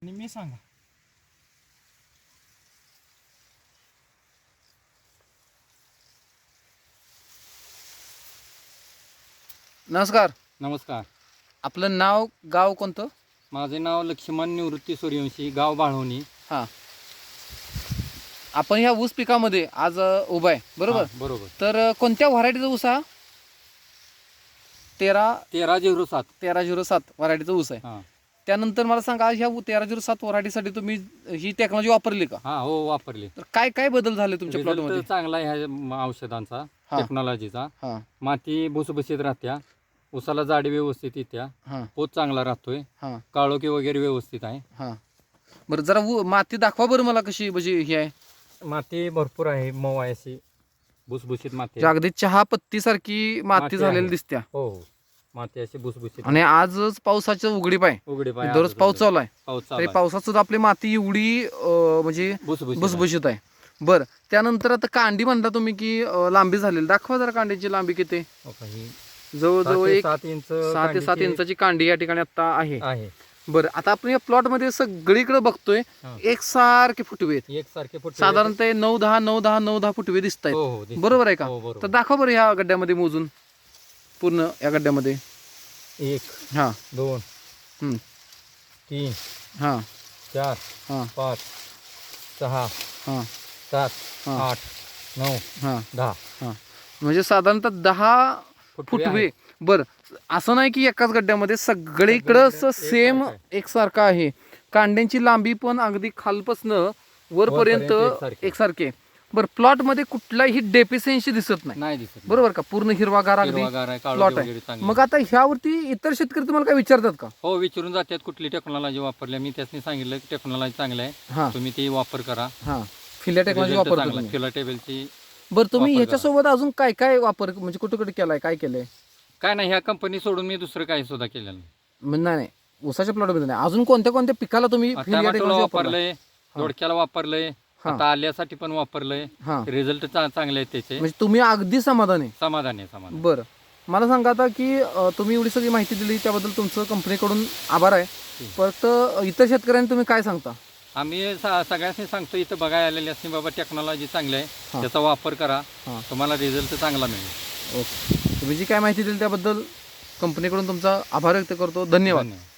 आणि मी सांगा. नमस्कार. नमस्कार. आपलं नाव गाव कोणतं? माझे नाव लक्ष्मण निवृत्ती सूर्यवंशी, गाव बाळवणी. हां. आपण ह्या ऊस पिकामध्ये आज उभा आहे बरोबर? बरोबर. तर कोणत्या व्हरायटीचा ऊस हा? 1307. 1307 व्हरायटीचा ऊस आहे. हां त्यानंतर मला सांगा, ह्या 1307 व्हरायटीसाठी तुम्ही ही टेक्नॉलॉजी वापरली का? हां हो वापरली. तर काय काय बदल झाले तुमच्या रिझल्ट प्लॉटमध्ये? चांगला आहे ह्या औषधांचा, हां. टेक्नॉलॉजीचा. हां माती भुसभुशीत राहत्या, ऊसाला जाडी व्यवस्थित येत्या, हां पोत चांगला राहतोय, हां काळोखी वगैरे व्यवस्थित आहे. हां. बरं, जरा माती दाखवा बरं मला, कशी म्हणजे ही आहे. माती भरपूर आहे, मऊ आहे, अशी भुसभुशीत माती जे आहे. अगदी चहा पत्ती सारखी माती माती झालेली आहे. दिसत्या. हो हो, माती अशी भुसभुशीत आणि आजच पावसाचं उघडीप आहे, उघडी पाय. दररोज पाऊस चालू आहे. पाऊस तरी चालू आहे. पावसात सुद्धा आपली माती एवढी म्हणजे भुसभुशीत आहे. भुसभुशीत आहे. बरं, त्यानंतर आता कांडी म्हणता तुम्ही की लांबी झालेली, दाखवा जरा कांडीची लांबी किती. हो का, ही जवळजवळ एक 7 इंच 6 ते 7 कांडीची इंचाची कांडी या ठिकाणी आता आहे. आहे. बरं, आता आपण या प्लॉट मध्ये सगळीकडे बघतोय हां. एकसारखे फुटवे आहेत. एकसारखे फुटवे. साधारणतः 9-10 9-10 9-10 फुटवे दिसत आहेत. हो हो दिसतं. बरोबर आहे का? हो बरोबर. तर दाखवा बरं ह्या गड्ड्यामध्ये मोजून, पूर्ण या गड्ड्यामध्ये. 1 हां 2 हं, 3 हां 4 हां 5 6 हां 7 हां 8 9 हां 10 हां. म्हणजे साधारणतः 10 फुटवे. बरं, असं नाही की एकाच गड्ड्यामध्ये सगळीकडं सेम एकसारखं आहे. कांड्यांची लांबी पण अगदी खालपासनं वरपर्यंत वरपर्यंत एकसारखी आहे. बरं, प्लॉट मध्ये कुठलाही डेफिशियन्सी दिसत नाही, नाही दिसत. बरोबर का? पूर्ण हिरवागार अगदी हिरवागार आहे, काळोखी प्लॉट आहे. वगैरे चांगली. मग आता ह्यावरती इतर शेतकरी तुम्हाला काय विचारतात का? हो विचारून जातात कुठली टेक्नॉलॉजी वापरली. मी त्यासनी सांगितलं की टेक्नॉलॉजी चांगली आहे, हां तुम्ही ती वापर करा. हां, फिल्या टेक्नॉलॉजी वापरतो तुम्ही. फिला टेबलची. बरं, तुम्ही वापर ह्याच्यासोबत अजून काय काय वापर म्हणजे कुठे कुठे केलाय, काय केलंय? काय नाही, ह्या कंपनी सोडून मी दुसरं काही सुद्धा केलेलं नाही. म्हणजे नाही, ऊसाच्या प्लॉट मध्ये नाही, अजून कोणत्या कोणत्या पिकाला तुम्ही फिल्या टमाटोला टेक्नॉलॉजी वापरलाय? वापरलंय, दोडक्याला वापरलंय, हां. आता आल्यासाठी पण वापरलंय. हां, रिझल्ट चांगले आहेत त्याचे. म्हणजे तुम्ही अगदी समाधान आहे. समाधान आहे, समाधान. बरं, मला सांगा आता की तुम्ही एवढी सगळी माहिती दिली त्याबद्दल तुमचं कंपनीकडून आभार आहे. परत इतर शेतकऱ्यांनी तुम्ही काय सांगता? आम्ही सगळ्यांनी सांगतो, इथं बघायला आलेले असणे बाबा टेक्नॉलॉजी चांगली आहे, हां. त्याचा वापर करा, हां. तुम्हाला रिझल्ट चांगला मिळेल. ओके, तुम्ही जी काय माहिती दिली त्याबद्दल कंपनीकडून तुमचा आभार व्यक्त करतो. धन्यवाद. धन्यवाद.